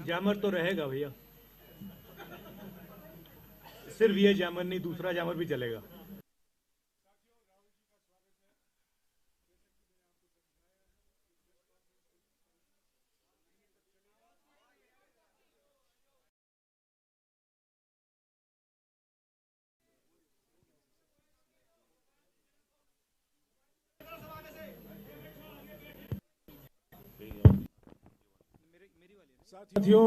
Jammer तो रहेगा भैया, सिर्फ ये जैमर नहीं, दूसरा जैमर भी चलेगा। साथियों,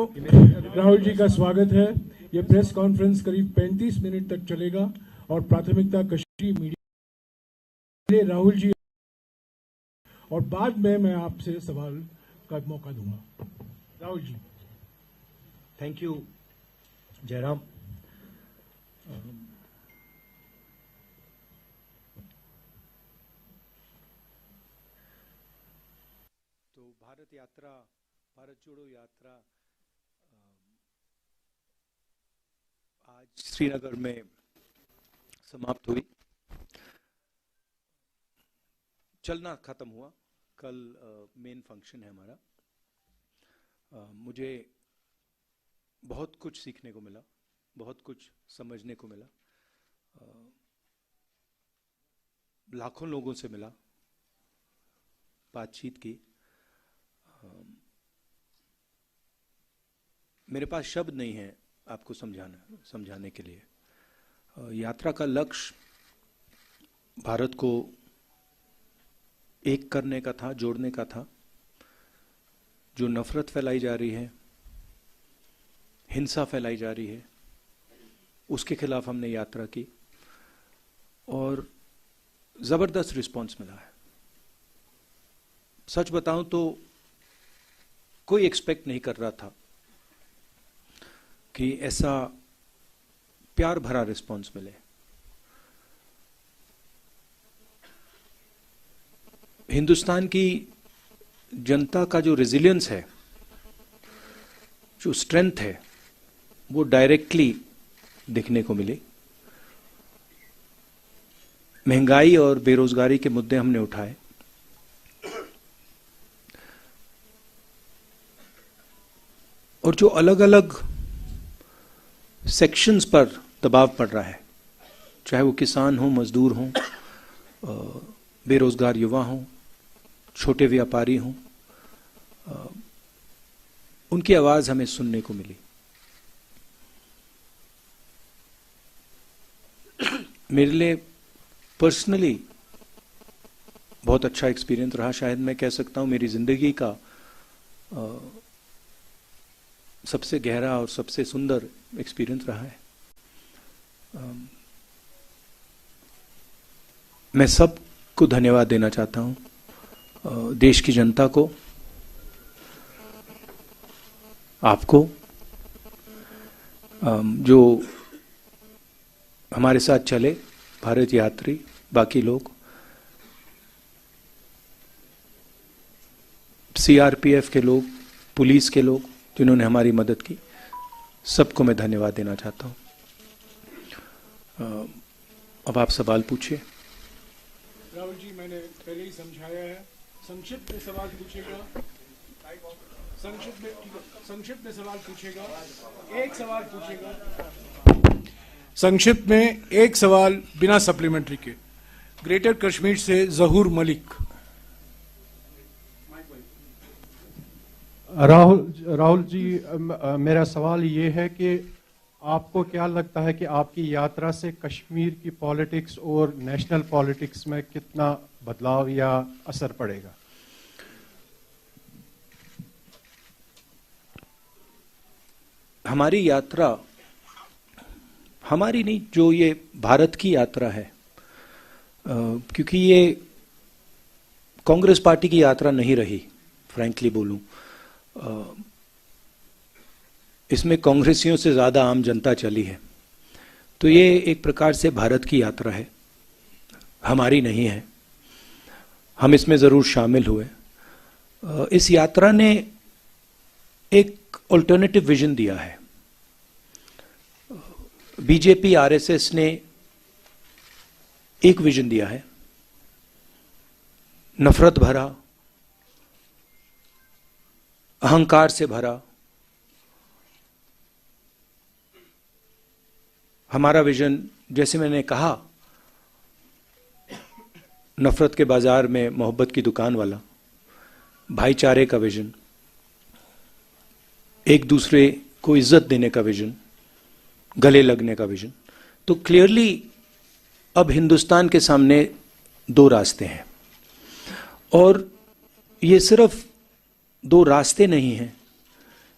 राहुल जी का स्वागत है। ये प्रेस कॉन्फ्रेंस करीब 35 मिनट तक चलेगा और प्राथमिकता कश्मीरी मीडिया राहुल जी, और बाद में मैं आपसे सवाल का मौका दूंगा। राहुल जी। Thank you Jairam. तो भारत यात्रा, भारत जोड़ो यात्रा आज श्रीनगर में समाप्त हुई। चलना खत्म हुआ, कल मेन फंक्शन है हमारा। मुझे बहुत कुछ सीखने को मिला, बहुत कुछ समझने को मिला, लाखों लोगों से मिला, बातचीत की। मेरे पास शब्द नहीं है आपको समझाने के लिए। यात्रा का लक्ष्य भारत को एक करने का था, जोड़ने का था। जो नफरत फैलाई जा रही है, हिंसा फैलाई जा रही है, उसके खिलाफ हमने यात्रा की और जबरदस्त रिस्पांस मिला है। सच बताऊं तो कोई एक्सपेक्ट नहीं कर रहा था कि ऐसा प्यार भरा रिस्पांस मिले। हिंदुस्तान की जनता का जो रेजिलियंस है, जो स्ट्रेंथ है, वो डायरेक्टली दिखने को मिली। महंगाई और बेरोजगारी के मुद्दे हमने उठाए, और जो अलग अलग सेक्शंस पर दबाव पड़ रहा है, चाहे वो किसान हो, मजदूर हो, बेरोजगार युवा हो, छोटे व्यापारी हों, उनकी आवाज हमें सुनने को मिली। मेरे लिए पर्सनली बहुत अच्छा एक्सपीरियंस रहा। शायद मैं कह सकता हूं मेरी जिंदगी का सबसे गहरा और सबसे सुंदर एक्सपीरियंस रहा है। मैं सबको धन्यवाद देना चाहता हूं, देश की जनता को, आपको, जो हमारे साथ चले, भारत यात्री, बाकी लोग, सीआरपीएफ के लोग, पुलिस के लोग जिन्होंने हमारी मदद की, सबको मैं धन्यवाद देना चाहता हूं। अब आप सवाल पूछिए। राहुल जी, मैंने पहले ही समझाया है, संक्षिप्त में सवाल पूछेगा, संक्षिप्त में सवाल पूछेगा, एक सवाल पूछेगा, संक्षिप्त में एक सवाल बिना सप्लीमेंट्री के। ग्रेटर कश्मीर से जहूर मलिक। राहुल जी, मेरा सवाल ये है कि आपको क्या लगता है कि आपकी यात्रा से कश्मीर की पॉलिटिक्स और नेशनल पॉलिटिक्स में कितना बदलाव या असर पड़ेगा? हमारी यात्रा, हमारी नहीं, जो ये भारत की यात्रा है, क्योंकि ये कांग्रेस पार्टी की यात्रा नहीं रही, फ्रैंकली बोलूं, इसमें कांग्रेसियों से ज्यादा आम जनता चली है। तो ये एक प्रकार से भारत की यात्रा है, हमारी नहीं है। हम इसमें जरूर शामिल हुए। इस यात्रा ने एक ऑल्टरनेटिव विजन दिया है। बीजेपी आरएसएस ने एक विजन दिया है, नफरत भरा, अहंकार से भरा, हमारा विजन, जैसे मैंने कहा, नफरत के बाजार में मोहब्बत की दुकान वाला, भाईचारे का विजन, एक दूसरे को इज्जत देने का विजन, गले लगने का विजन। तो क्लियरली अब हिंदुस्तान के सामने दो रास्ते हैं, और ये सिर्फ दो रास्ते नहीं हैं,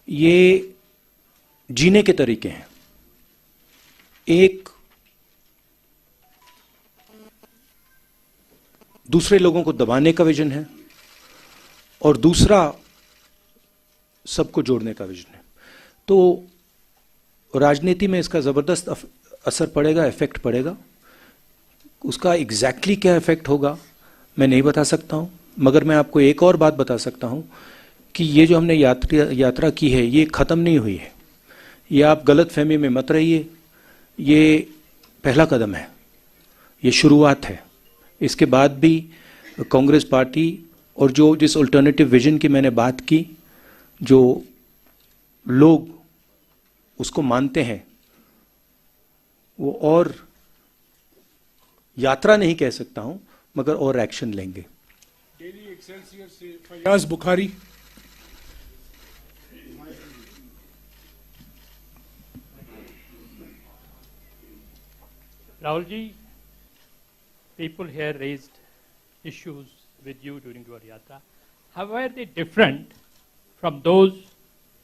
ये जीने के तरीके हैं। एक दूसरे लोगों को दबाने का विजन है, और दूसरा सबको जोड़ने का विजन है। तो राजनीति में इसका जबरदस्त असर पड़ेगा, इफेक्ट पड़ेगा। उसका एग्जैक्टली क्या इफेक्ट होगा मैं नहीं बता सकता हूं, मगर मैं आपको एक और बात बता सकता हूं कि ये जो हमने यात्रा की है, ये खत्म नहीं हुई है। ये आप गलत फहमी में मत रहिए, ये पहला कदम है, ये शुरुआत है। इसके बाद भी कांग्रेस पार्टी और जो जिस अल्टरनेटिव विजन की मैंने बात की, जो लोग उसको मानते हैं, वो और यात्रा नहीं कह सकता हूं, मगर और एक्शन लेंगे। डेली एक्सेलसियर से Fayaz Bukhari. Rahul ji, people here raised issues with you during your yatra. How were they different from those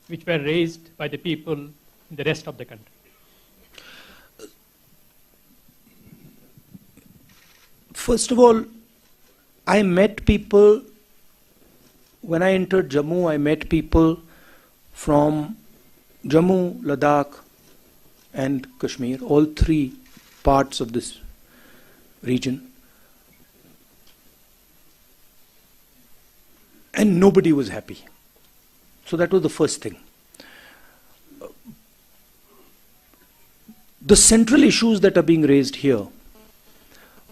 which were raised by the people in the rest of the country? First of all, I met people, when I entered Jammu, I met people from Jammu, Ladakh and Kashmir, all three parts of this region. And nobody was happy. So that was the first thing. The central issues that are being raised here,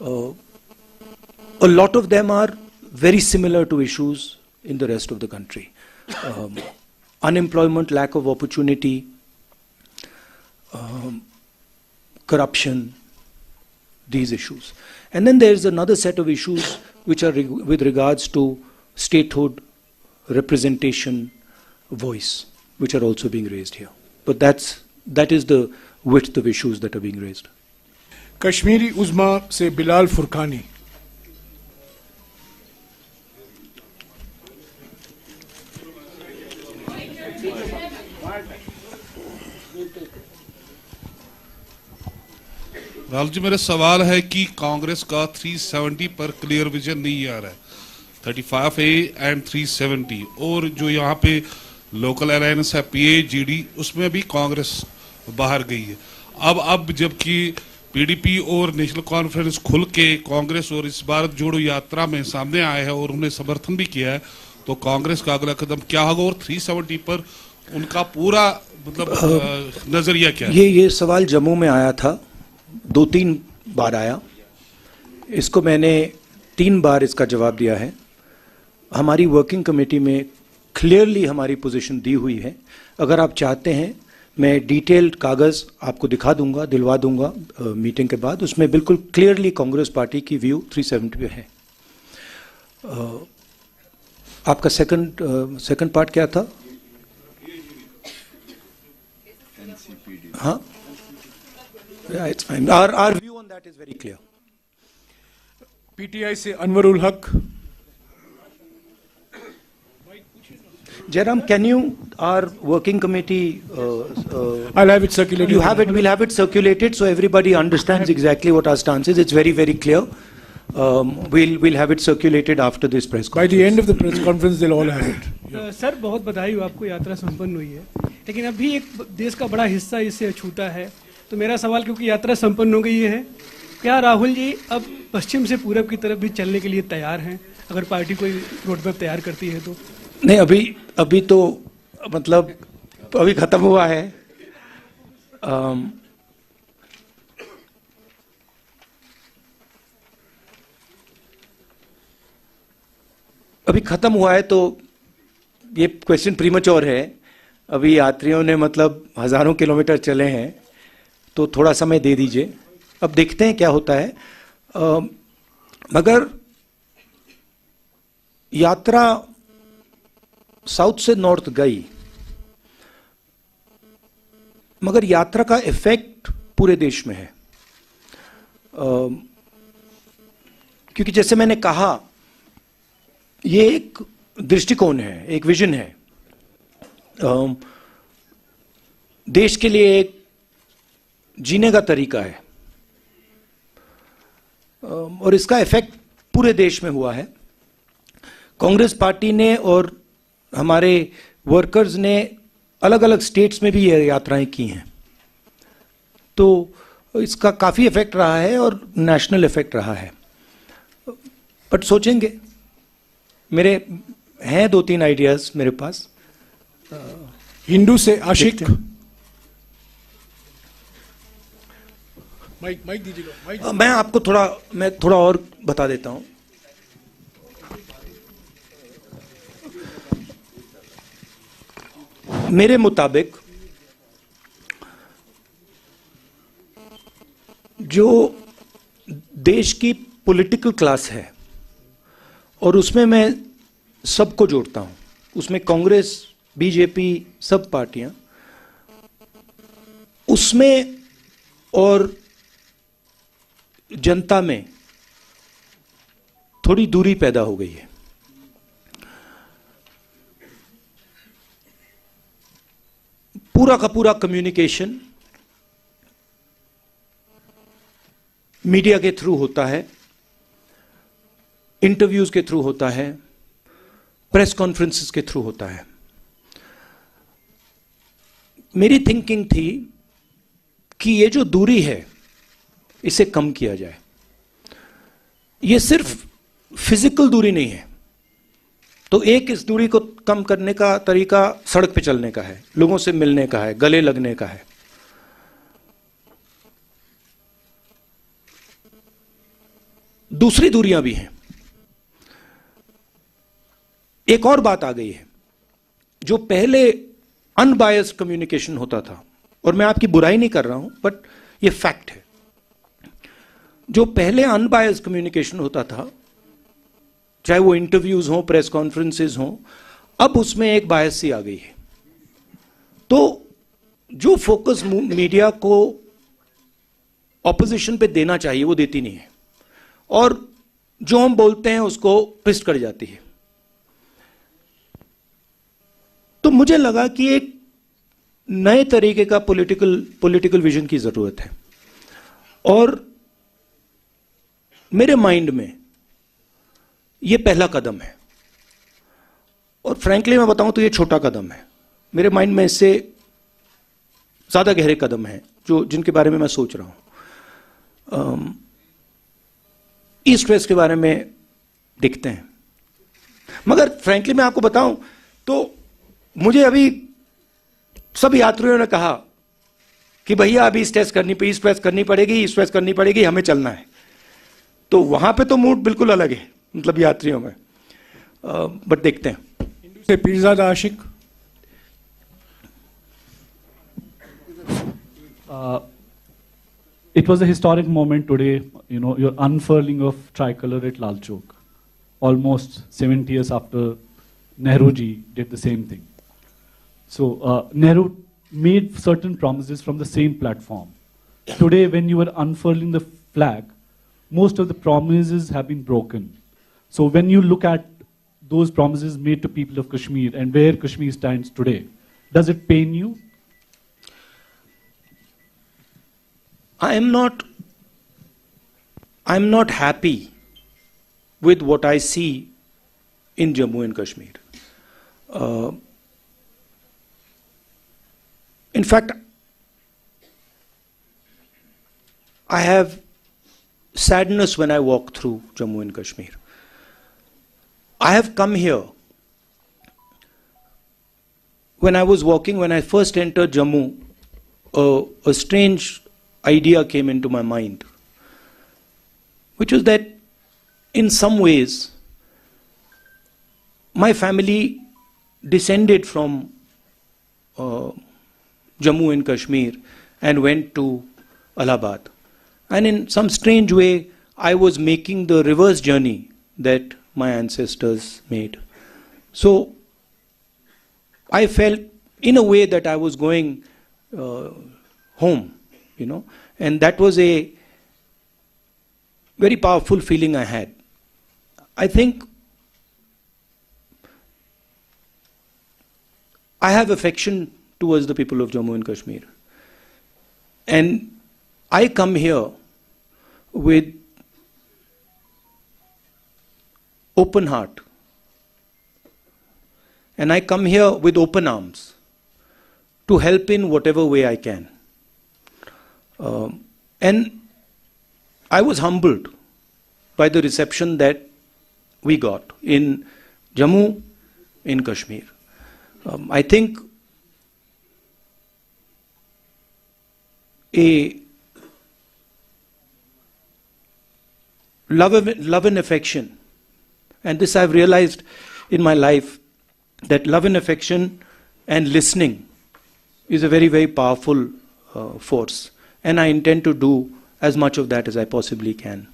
a lot of them are very similar to issues in the rest of the country. Unemployment, lack of opportunity, corruption, these issues. And then there's another set of issues which are with regards to statehood, representation, voice, which are also being raised here. But that is the width of issues that are being raised. Kashmiri उज़्मा से बिलाल फुरकानी। राहुल जी, मेरा सवाल है कि कांग्रेस का 370 पर clear vision नहीं आ रहा है, 35A एंड 370, और जो यहाँ पे लोकल अलायंस है PAGD, उसमें भी कांग्रेस बाहर गई है। अब जबकि PDP और नेशनल कॉन्फ्रेंस खुल के कांग्रेस और इस भारत जोड़ो यात्रा में सामने आए हैं और उन्हें समर्थन भी किया है, तो कांग्रेस का अगला कदम क्या होगा और 370 पर उनका पूरा मतलब नजरिया क्या है? ये सवाल जम्मू में आया था, 2-3 बार आया। इसको मैंने 3 बार इसका जवाब दिया है। हमारी वर्किंग कमेटी में क्लियरली हमारी पोजीशन दी हुई है। अगर आप चाहते हैं मैं डिटेल्ड कागज़ आपको दिखा दूंगा, दिलवा दूंगा मीटिंग के बाद। उसमें बिल्कुल क्लियरली कांग्रेस पार्टी की व्यू 370 पे है। आपका सेकंड पार्ट क्या था? हाँ, it's fine. Our view on that is very clear. PTI से अनवरुल हक। Jairam, can you, our working committee, I'll have it circulated. You have it, we'll have it circulated so everybody understands exactly what our stance is. It's very, very clear. We'll have it circulated after this press By conference. the end of the press conference, they'll all have it. Sir, बहुत बधाई हो, आपको यात्रा संपन्न हुई है, लेकिन अभी एक देश का बड़ा हिस्सा इससे अछूता है। तो मेरा सवाल, क्योंकि यात्रा संपन्न हो गई है, क्या राहुल जी अब पश्चिम से पूरब की तरफ भी चलने के लिए तैयार हैं, अगर पार्टी कोई रोड मैप तैयार करती है तो? नहीं, अभी तो मतलब अभी खत्म हुआ है। अभी खत्म हुआ है तो ये क्वेश्चन प्रीमैच्योर है। अभी यात्रियों ने मतलब हजारों किलोमीटर चले हैं, तो थोड़ा समय दे दीजिए, अब देखते हैं क्या होता है। मगर यात्रा साउथ से नॉर्थ गई, मगर यात्रा का इफेक्ट पूरे देश में है। क्योंकि जैसे मैंने कहा, ये एक दृष्टिकोण है, एक विजन है, देश के लिए एक जीने का तरीका है, और इसका इफेक्ट पूरे देश में हुआ है। कांग्रेस पार्टी ने और हमारे वर्कर्स ने अलग अलग स्टेट्स में भी ये यात्राएं की हैं, तो इसका काफ़ी इफेक्ट रहा है और नेशनल इफेक्ट रहा है। बट सोचेंगे, मेरे हैं 2-3 आइडियाज मेरे पास। हिंदू से आशिक, माइक दीजिएगा, माइक। मैं थोड़ा और बता देता हूं। मेरे मुताबिक जो देश की पॉलिटिकल क्लास है, और उसमें मैं सबको जोड़ता हूं, उसमें कांग्रेस, बीजेपी, सब पार्टियां, उसमें और जनता में थोड़ी दूरी पैदा हो गई है। पूरा का पूरा कम्युनिकेशन मीडिया के थ्रू होता है, इंटरव्यूज के थ्रू होता है, प्रेस कॉन्फ्रेंसेस के थ्रू होता है। मेरी थिंकिंग थी कि ये जो दूरी है इसे कम किया जाए। ये सिर्फ फिजिकल दूरी नहीं है, तो एक इस दूरी को कम करने का तरीका सड़क पे चलने का है, लोगों से मिलने का है, गले लगने का है। दूसरी दूरियां भी हैं। एक और बात आ गई है, जो पहले अनबायस्ड कम्युनिकेशन होता था, और मैं आपकी बुराई नहीं कर रहा हूं, बट ये फैक्ट है। जो पहले अनबायस्ड कम्युनिकेशन होता था, चाहे वो इंटरव्यूज हों, प्रेस कॉन्फ्रेंसेस हों, अब उसमें एक बायसी आ गई है। तो जो फोकस मीडिया को ऑपोजिशन पे देना चाहिए वो देती नहीं है, और जो हम बोलते हैं उसको ट्विस्ट कर जाती है। तो मुझे लगा कि एक नए तरीके का पॉलिटिकल विजन की जरूरत है, और मेरे माइंड में ये पहला कदम है। और फ्रैंकली मैं बताऊं तो ये छोटा कदम है। मेरे माइंड में इससे ज्यादा गहरे कदम हैं जिनके बारे में मैं सोच रहा हूं। ईस्ट वेस्ट के बारे में दिखते हैं, मगर फ्रैंकली मैं आपको बताऊं तो मुझे अभी सब यात्रियों ने कहा कि भैया अभी ईस्ट वेस्ट करनी पड़ेगी, हमें चलना है। तो वहां पे तो मूड बिल्कुल अलग है, मतलब यात्रियों में। बट देखते हैं। हिंदू से पीरजादा आशिक। It was a historic moment today, you know, your unfurling of tricolor at Lal Chowk, almost 70 years after Nehru ji did the same thing. So Nehru made certain promises from the same platform. Today, when you were unfurling the flag, most of the promises have been broken. So when you look at those promises made to people of Kashmir and where Kashmir stands today, does it pain you? I'm not happy with what I see in Jammu and Kashmir. In fact, I have sadness when I walk through Jammu and Kashmir. I have come here. When I was walking, when I first entered Jammu, a strange idea came into my mind, which was that in some ways my family descended from Jammu and Kashmir and went to Allahabad. And in some strange way, I was making the reverse journey that my ancestors made. So I felt in a way that I was going home, you know, and that was a very powerful feeling I had. I think I have affection towards the people of Jammu and Kashmir. And I come here with open heart. And I come here with open arms to help in whatever way I can. And I was humbled by the reception that we got in Jammu, in Kashmir. I think a love and affection, and this I've realized in my life, that love and affection and listening is a very, very powerful force. And I intend to do as much of that as I possibly can.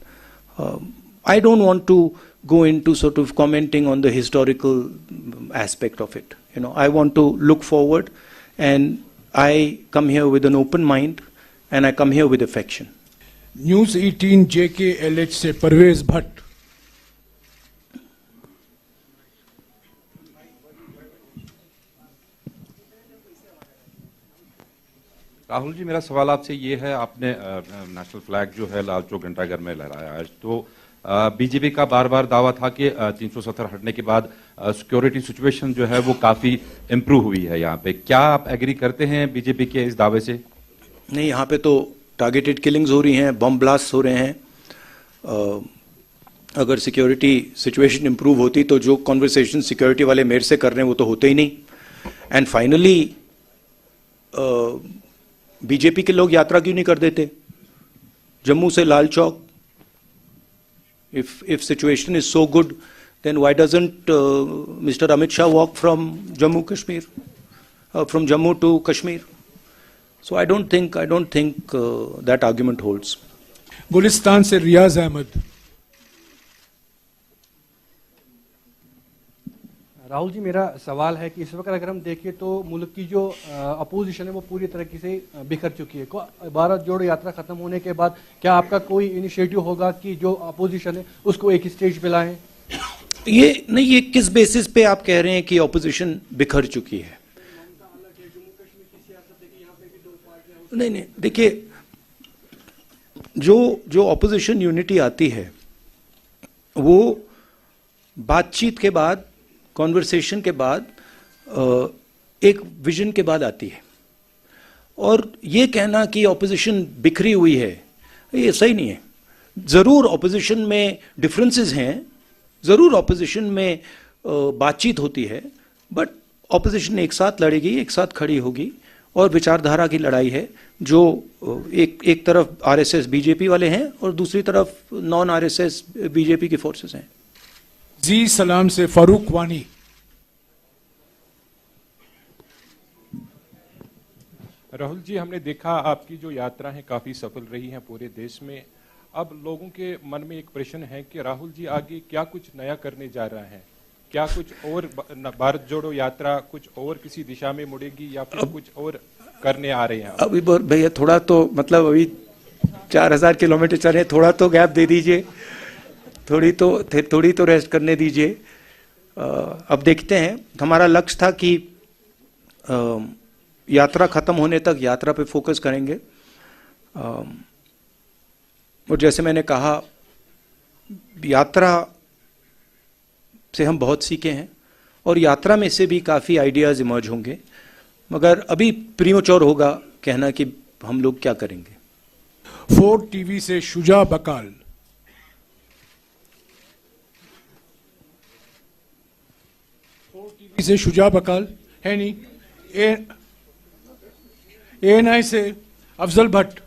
I don't want to go into sort of commenting on the historical aspect of it. You know, I want to look forward, and I come here with an open mind, and I come here with affection. News 18 JKLH से परवेज भट्ट। राहुल जी, मेरा सवाल आपसे ये है, आपने national flag जो है लाल चौक घंटाघर में लहराया आज, तो बीजेपी का बार बार दावा था कि 370 हटने के बाद सिक्योरिटी सिचुएशन जो है वो काफी इम्प्रूव हुई है यहाँ पे। क्या आप एग्री करते हैं बीजेपी के इस दावे से? नहीं, यहाँ पे तो टारगेटेड किलिंग्स हो रही हैं, बम ब्लास्ट हो रहे हैं। अगर सिक्योरिटी सिचुएशन इम्प्रूव होती तो जो कॉन्वर्सेशन सिक्योरिटी वाले मेरे से कर रहे हैं वो तो होते ही नहीं। एंड फाइनली बीजेपी के लोग यात्रा क्यों नहीं कर देते जम्मू से Lal Chowk? If situation is so good, then why doesn't Mr. Amit Shah walk from Jammu Kashmir, from Jammu to Kashmir? So I don't think that argument holds. Gulistan से रियाज अहमद। राहुल जी, मेरा सवाल है कि इस वक्त अगर हम देखें तो मुल्क की जो अपोजिशन है वो पूरी तरीके से बिखर चुकी है। भारत जोड़ो यात्रा खत्म होने के बाद क्या आपका कोई इनिशिएटिव होगा कि जो अपोजिशन है उसको एक स्टेज पे लाएं? ये किस बेसिस पे आप कह रहे हैं कि अपोजिशन बिखर चुकी है? नहीं, देखिए, जो अपोजिशन यूनिटी आती है वो बातचीत के बाद, कॉन्वर्सेशन के बाद, एक विजन के बाद आती है। और ये कहना कि ऑपोजिशन बिखरी हुई है, ये सही नहीं है। ज़रूर ऑपोजिशन में डिफरेंसेस हैं, ज़रूर ऑपोजिशन में बातचीत होती है, बट ऑपोजिशन एक साथ लड़ेगी, एक साथ खड़ी होगी, और विचारधारा की लड़ाई है। जो एक तरफ आरएसएस बीजेपी वाले हैं और दूसरी तरफ नॉन आरएसएस बीजेपी की फोर्सेस हैं। जी सलाम से फारूक वानी। राहुल जी, हमने देखा आपकी जो यात्रा है काफी सफल रही है पूरे देश में। अब लोगों के मन में एक प्रश्न है कि राहुल जी आगे क्या कुछ नया करने जा रहा है? क्या कुछ और भारत जोड़ो यात्रा कुछ और किसी दिशा में मुड़ेगी या फिर कुछ और करने आ रहे हैं? अभी भैया थोड़ा तो मतलब अभी 4000 किलोमीटर चल रहे, थोड़ा तो गैप दे दीजिए, थोड़ी तो रेस्ट करने दीजिए। अब देखते हैं। हमारा लक्ष्य था कि यात्रा खत्म होने तक यात्रा पे फोकस करेंगे। और जैसे मैंने कहा, यात्रा से हम बहुत सीखे हैं और यात्रा में से भी काफ़ी आइडियाज़ इमर्ज होंगे, मगर अभी प्रीमेच्योर होगा कहना कि हम लोग क्या करेंगे। 4 टीवी से शुजा बकाल। टीवी से शुजा बकाल है नहीं। ANI से अफजल भट्ट।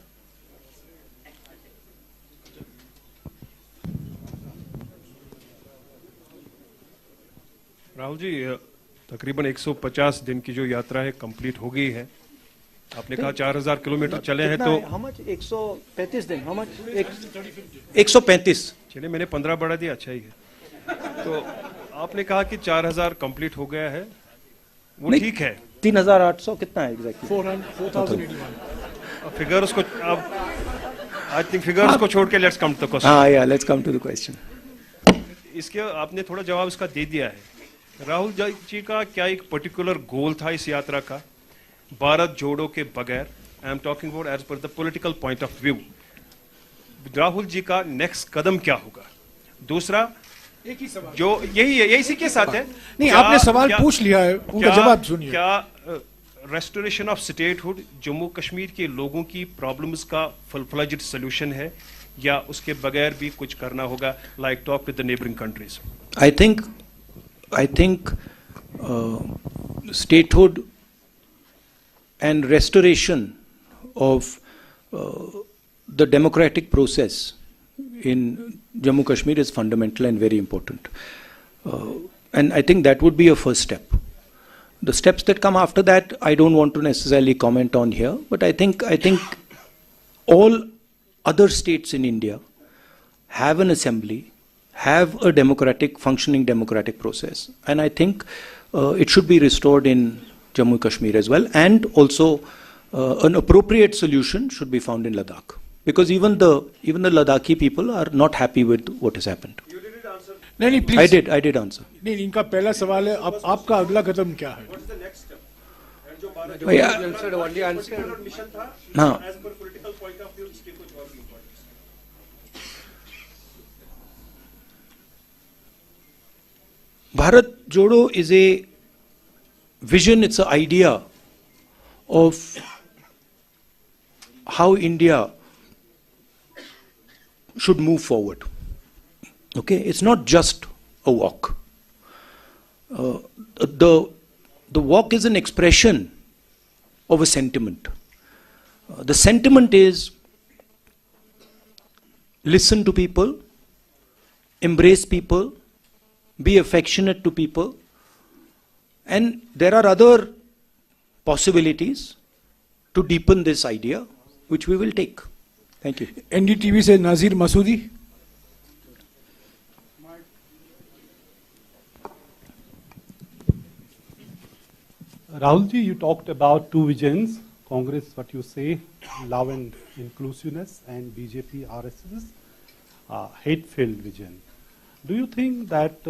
राहुल जी, तकरीबन 150 दिन की जो यात्रा है कंप्लीट हो गई है। आपने कहा 4000 किलोमीटर चले हैं तो how much 135 दिन how much 135 चलिए मैंने 15 बढ़ा दिया अच्छा ही है तो आपने कहा कि 4000 कंप्लीट हो गया है वो ठीक है 3800 कितना है एग्जैक्टली 4,081 फिगर्स को अब आई थिंक फिगर्स को छोड़ के let's come to the question हाँ या let's come to the question इसके आपने थोड़ा जवाब इसका दे दिया है राहुल जी का क्या एक पर्टिकुलर गोल था इस यात्रा का भारत जोड़ो के बगैर I am talking about as per the political point of view Rahul ji का नेक्स्ट कदम क्या होगा दूसरा एक ही सवाल जो यही है यही इसी के साथ है नहीं आपने सवाल पूछ लिया है उनका जवाब सुनिए क्या restoration of statehood Jammu Kashmir के लोगों की प्रॉब्लम्स का फुल फ्लेज्ड सॉल्यूशन है या उसके बगैर भी कुछ करना होगा like talk with the neighbouring countries I think statehood and restoration of the democratic process in Jammu Kashmir is fundamental and very important. And I think that would be a first step. The steps that come after that, I don't want to necessarily comment on here, but I think all other states in India have an assembly, have a functioning democratic process. And I think it should be restored in Jammu Kashmir as well. And also an appropriate solution should be found in Ladakh. Because even the Ladakhi people are not happy with what has happened. You didn't answer. नहीं please I did answer. नहीं इनका पहला सवाल है अब आपका अगला कदम क्या है What is the next step? And जो भारत Oh, yeah. जो answered only answer मिशन था हाँ. as per political point of view इसके कुछ और भी importance Bharat Jodo is a vision, it's an idea of how India should move forward. Okay, it's not just a walk. The walk is an expression of a sentiment. The sentiment is listen to people, embrace people, be affectionate to people, and there are other possibilities to deepen this idea, which we will take. Thank you. NDTV से नाजिर Masoodi Rahul ji, you talked about two visions, Congress, what you say, love and inclusiveness, and BJP, RSS, hate-filled vision. Do you think that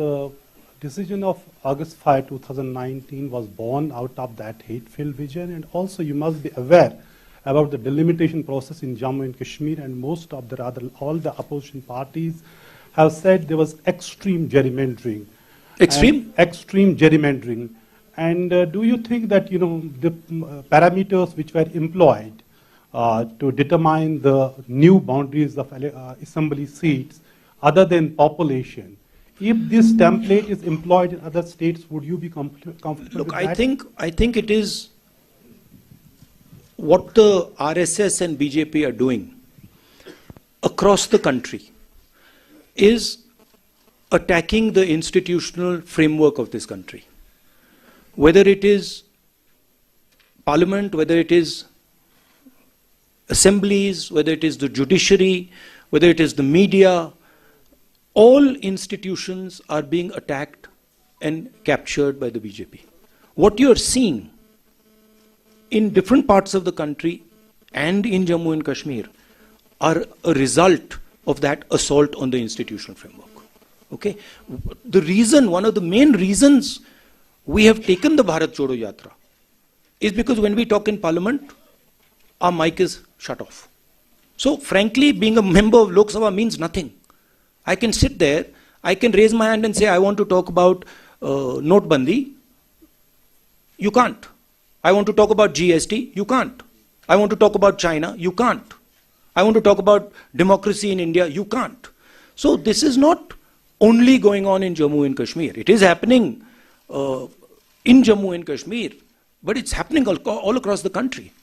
decision of August 5, 2019 was born out of that hate-filled vision? And also you must be aware about the delimitation process in Jammu and Kashmir, and most of all the opposition parties have said there was extreme gerrymandering. Extreme gerrymandering. And do you think that the parameters which were employed to determine the new boundaries of assembly seats, other than population, if this template is employed in other states, would you be comfortable with that? I think it is what the RSS and BJP are doing across the country is attacking the institutional framework of this country. Whether it is parliament, whether it is assemblies, whether it is the judiciary, whether it is the media, all institutions are being attacked and captured by the BJP. What you are seeing in different parts of the country and in Jammu and Kashmir are a result of that assault on the institutional framework. Okay? One of the main reasons we have taken the Bharat Jodo Yatra is because when we talk in parliament, our mic is shut off. So frankly, being a member of Lok Sabha means nothing. I can sit there, I can raise my hand and say, I want to talk about Notbandi. You can't. I want to talk about GST. You can't. I want to talk about China. You can't. I want to talk about democracy in India. You can't. So this is not only going on in Jammu and Kashmir. It is happening in Jammu and Kashmir, but it's happening all across the country.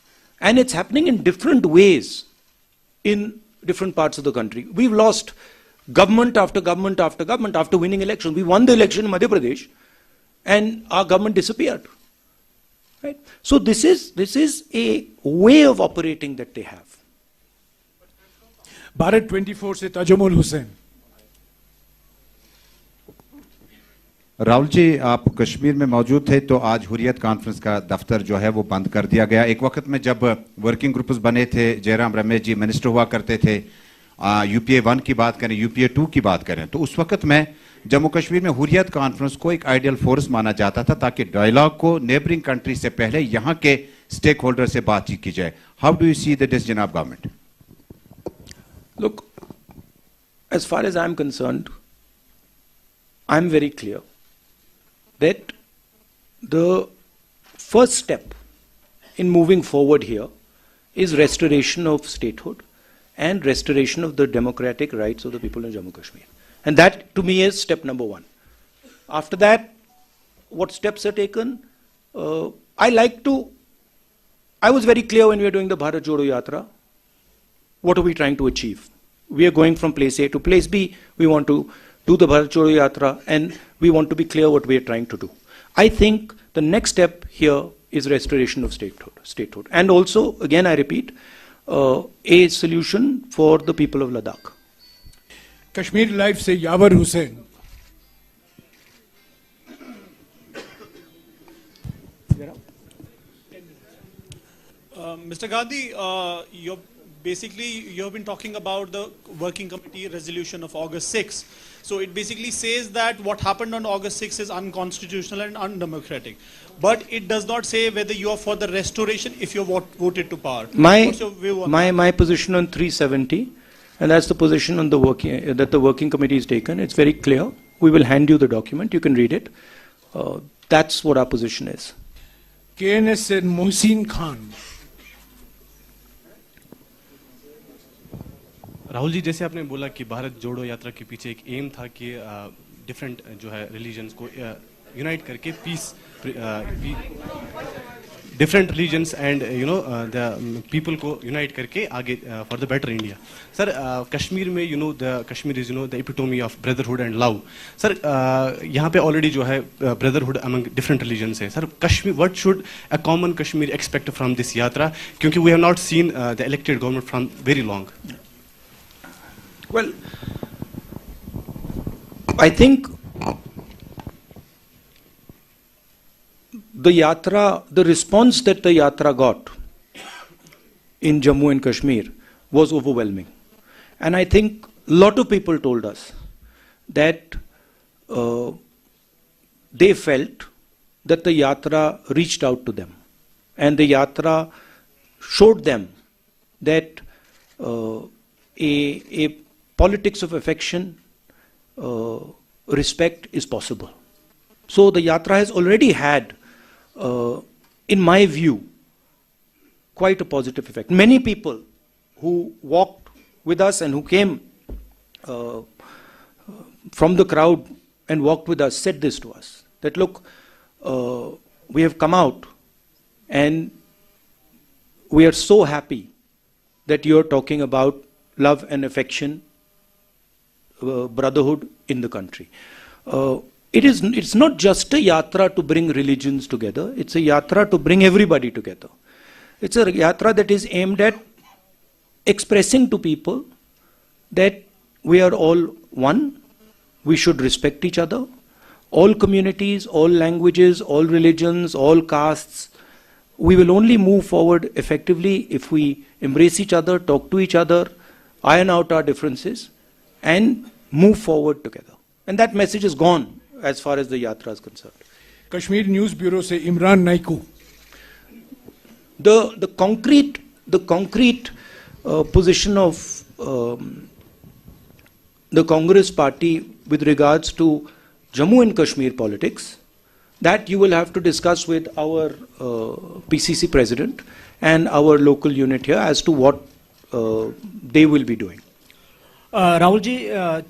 And it's happening in different ways in different parts of the country. We've lost government after government after government after winning elections. We won the election in Madhya Pradesh and our government disappeared. Right? So this is a way of operating that they have. Bharat 24 से तजमुल हुसैन। राहुल जी, आप कश्मीर में मौजूद थे तो आज Hurriyat conference का दफ्तर जो है वो बंद कर दिया गया। एक वक्त में जब वर्किंग ग्रुप्स बने थे, जयराम रमेश जी मिनिस्टर हुआ करते थे, यूपीए 1 की बात करें, यूपीए 2 की बात करें, तो उस वक्त में जम्मू कश्मीर में हुर्रियत कॉन्फ्रेंस को एक आइडियल फोर्स माना जाता था ताकि डायलॉग को नेबरिंग कंट्री से पहले यहाँ के स्टेक होल्डर से बातचीत की जाए। How do you see this जनाब government? Look, as far as I'm concerned, I'm very clear that the first step in moving forward here is restoration of statehood and restoration of the democratic rights of the people in Jammu Kashmir. And that to me is step number 1. After that, what steps are taken? I was very clear when we were doing the Bharat Jodo Yatra. What are we trying to achieve? We are going from place A to place B. We want to do the Bharat Jodo Yatra and we want to be clear what we are trying to do. I think the next step here is restoration of statehood. And also, again I repeat, a solution for the people of Ladakh. Kashmir live से यावर Hussain. Mr. Gandhi, you have been talking about the working committee resolution of August 6. So it basically says that what happened on August 6 is unconstitutional and undemocratic. But it does not say whether you are for the restoration if you voted to power. What's your view on that? My position on 370, and that's the position on the working committee is taken. It's very clear. We will hand you the document. You can read it. That's what our position is. KNS से मोहसिन खान। राहुल जी, जैसे आपने बोला कि भारत जोड़ो यात्रा के पीछे एक एम था कि डिफरेंट जो है रिलीजन्स को यूनाइट करके peace, different religions and you know the people को यूनाइट करके आगे for the better India. Sir, Kashmir में you know the Kashmir is you know the epitome of brotherhood and love. Sir, यहाँ पे ऑलरेडी जो है ब्रदरहुड अमंग डिफरेंट रिलीजन्स है। Sir, Kashmir, what should a common Kashmir expect from this yatra, क्योंकि we have not seen the elected government from very long. Well, I think the Yatra, the response that the Yatra got in Jammu and Kashmir was overwhelming. And I think a lot of people told us that they felt that the Yatra reached out to them. And the Yatra showed them that a politics of affection, respect is possible. So the Yatra has already had, in my view, quite a positive effect. Many people who walked with us and who came from the crowd and walked with us said this to us, that look, we have come out and we are so happy that you are talking about love and affection, brotherhood in the country. It's not just a yatra to bring religions together, it's a yatra to bring everybody together. It's a yatra that is aimed at expressing to people that we are all one, we should respect each other, all communities, all languages, all religions, all castes. We will only move forward effectively if we embrace each other, talk to each other, iron out our differences, and move forward together. And that message is gone as far as the yatra is concerned. Kashmir News Bureau se Imran Naiku. The concrete position of the Congress party with regards to Jammu and Kashmir politics, that you will have to discuss with our PCC president and our local unit here as to what they will be doing. Rahul ji,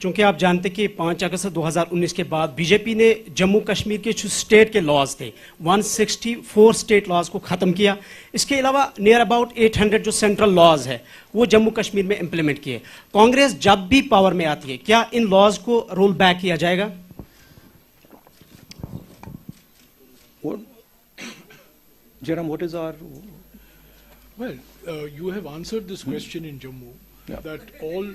चूंकि आप जानते कि 5 अगस्त 2019 के बाद BJP ने जम्मू कश्मीर के जो state के लॉज थे 164 स्टेट लॉज को ख़त्म किया। इसके अलावा नियर अबाउट 800 जो सेंट्रल लॉज है वो जम्मू कश्मीर में इम्प्लीमेंट किए। कांग्रेस जब भी पावर में आती है, क्या इन लॉज को रोल बैक किया जाएगा? Jairam, what is our... Well, you have answered this question in Jammu, that all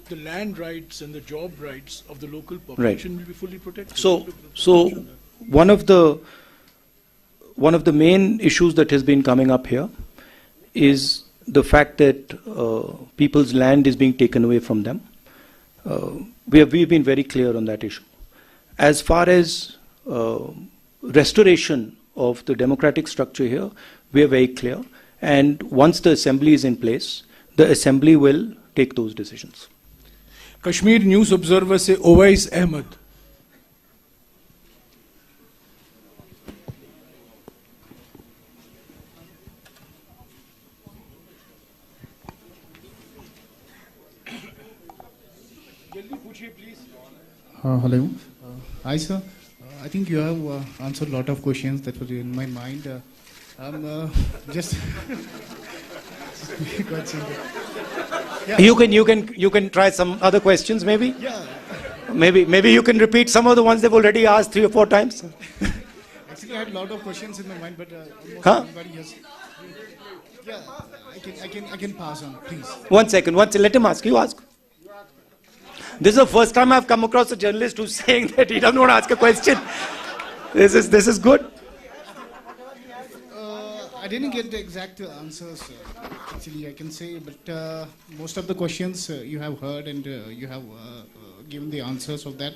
the land rights and the job rights of the local population will be fully protected. So one of the main issues that has been coming up here is the fact that people's land is being taken away from them. We've been very clear on that issue. As far as restoration of the democratic structure here, we are very clear. And once the assembly is in place, the assembly will take those decisions. Kashmir News Observer से Owais Ahmad. Hello. Hi, sir. I think you have answered a lot of questions that were in my mind. Just quite simple. Yeah. You can try some other questions, maybe. Yeah. Maybe you can repeat some of the ones they've already asked 3 or 4 times. Actually, I had a lot of questions in my mind, but almost everybody has. Yeah, I can pass on, please. One second. Let him ask. You ask. This is the first time I've come across a journalist who's saying that he doesn't want to ask a question. This is good. I didn't get the exact answers, actually, I can say, but most of the questions you have heard and you have given the answers of that.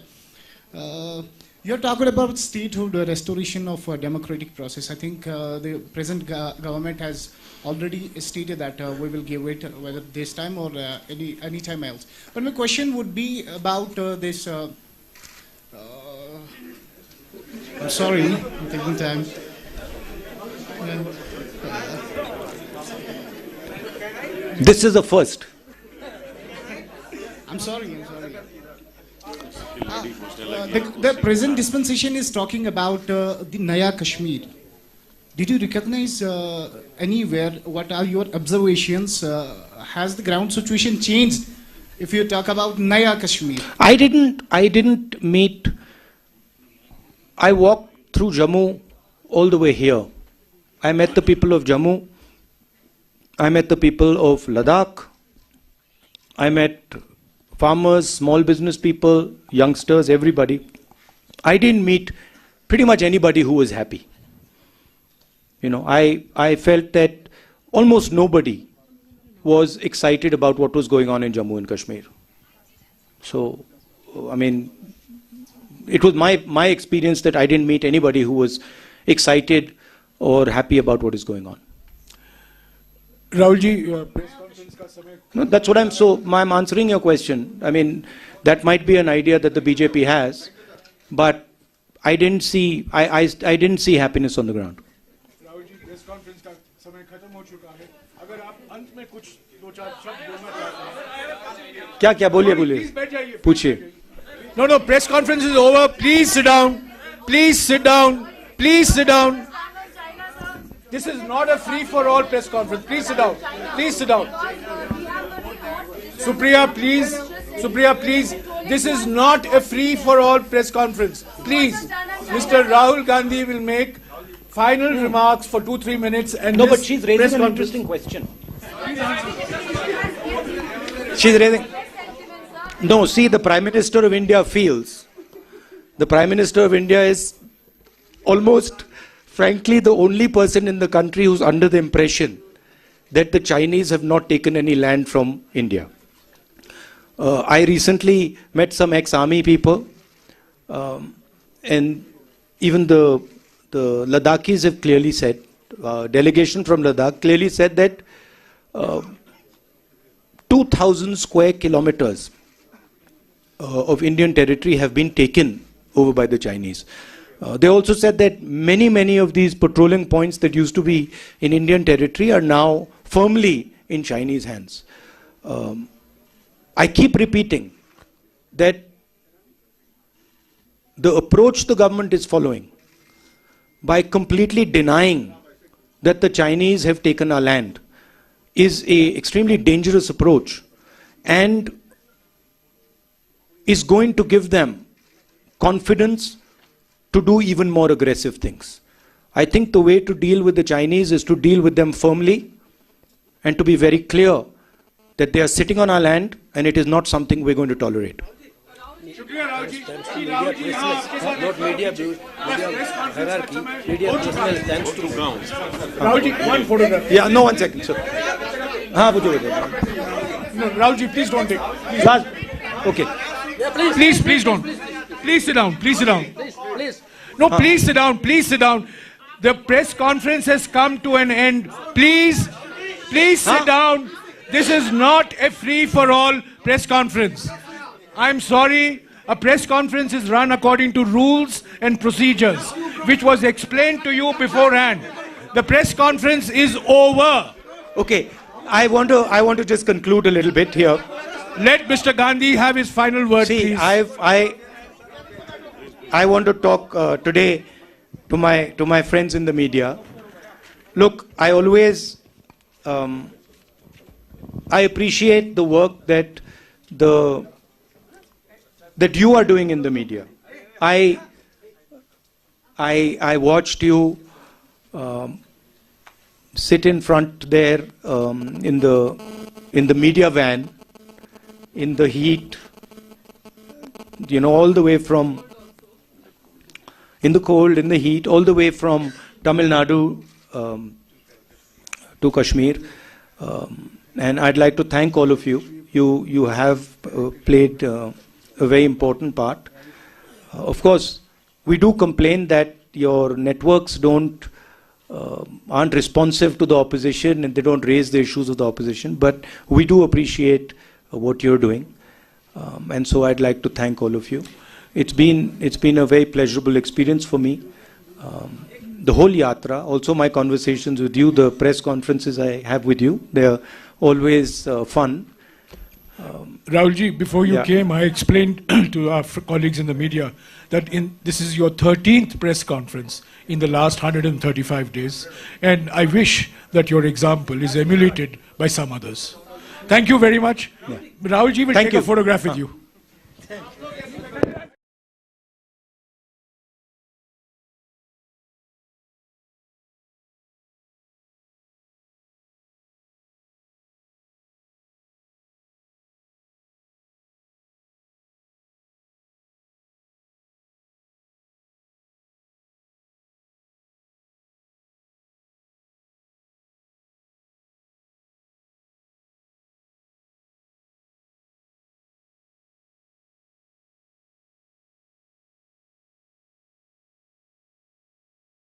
You're talking about statehood restoration of democratic process. I think the present government has already stated that we will give it, whether this time or any time else. But my question would be about this. I'm sorry, I'm taking time. This is the first. I'm sorry. The present dispensation is talking about the Naya Kashmir. Did you recognize anywhere? What are your observations? Has the ground situation changed? If you talk about Naya Kashmir, I didn't meet. I walked through Jammu all the way here. I met the people of Jammu. I met the people of Ladakh. I met farmers, small business people, youngsters, everybody. I didn't meet pretty much anybody who was happy. You know, I felt that almost nobody was excited about what was going on in Jammu and Kashmir. So, I mean, it was my experience that I didn't meet anybody who was excited or happy about what is going on. Rahul ji, press conference ka samay. No, that's what I'm answering your question. I mean, that might be an idea that the BJP has, but I didn't see didn't see happiness on the ground. Rahul ji, press conference ka samay khatam ho chuka hai. Agar aap ant mein kuch do char shabd bolna chahte hain. क्या बोलिए पूछिए. No, press conference is over. Please sit down. Please sit down. Please sit down. This is not a free-for-all press conference. Please sit down. Please sit down. Supriya, please. Supriya, please. This is not a free-for-all press conference. Please. Mr. Rahul Gandhi will make final remarks for 2-3 minutes. And no, but she's raising an interesting question. She's raising. No, see, the Prime Minister of India feels. The Prime Minister of India is almost, frankly, the only person in the country who's under the impression that the Chinese have not taken any land from India. I recently met some ex-army people, and even the Ladakhis have clearly said, delegation from Ladakh clearly said that 2,000 square kilometers of Indian territory have been taken over by the Chinese. They also said that many of these patrolling points that used to be in Indian territory are now firmly in Chinese hands. I keep repeating that the approach the government is following by completely denying that the Chinese have taken our land is an extremely dangerous approach and is going to give them confidence to do even more aggressive things. I think the way to deal with the Chinese is to deal with them firmly and to be very clear that they are sitting on our land and it is not something we're going to tolerate. Not media views, media hierarchy, media personnel thanks to ground. Rahulji, one photograph. Yeah, no, 1 second, sir. No, Rahulji, please don't take. Okay. Yeah, please. Please don't. Please sit down. Please sit down. Please. No, please sit down. Please sit down. The press conference has come to an end. Please sit down. This is not a free-for-all press conference. I'm sorry. A press conference is run according to rules and procedures, which was explained to you beforehand. The press conference is over. Okay, I want to just conclude a little bit here. Let Mr. Gandhi have his final word, See, please. I want to talk today to my friends in the media. Look, I always I appreciate the work that you are doing in the media. I watched you sit in front there in the media van in the heat, you know, all the way from in the cold, in the heat, all the way from Tamil Nadu to Kashmir. And I'd like to thank all of you. You have played a very important part. Of course, we do complain that your networks aren't responsive to the opposition and they don't raise the issues of the opposition, but we do appreciate what you're doing. And so I'd like to thank all of you. It's been a very pleasurable experience for me. The whole Yatra, also my conversations with you, the press conferences I have with you, they're always fun. Rahulji, before you came, I explained to our colleagues in the media that this is your 13th press conference in the last 135 days, and I wish that your example is emulated by some others. Thank you very much. Rahulji will take a photograph with you.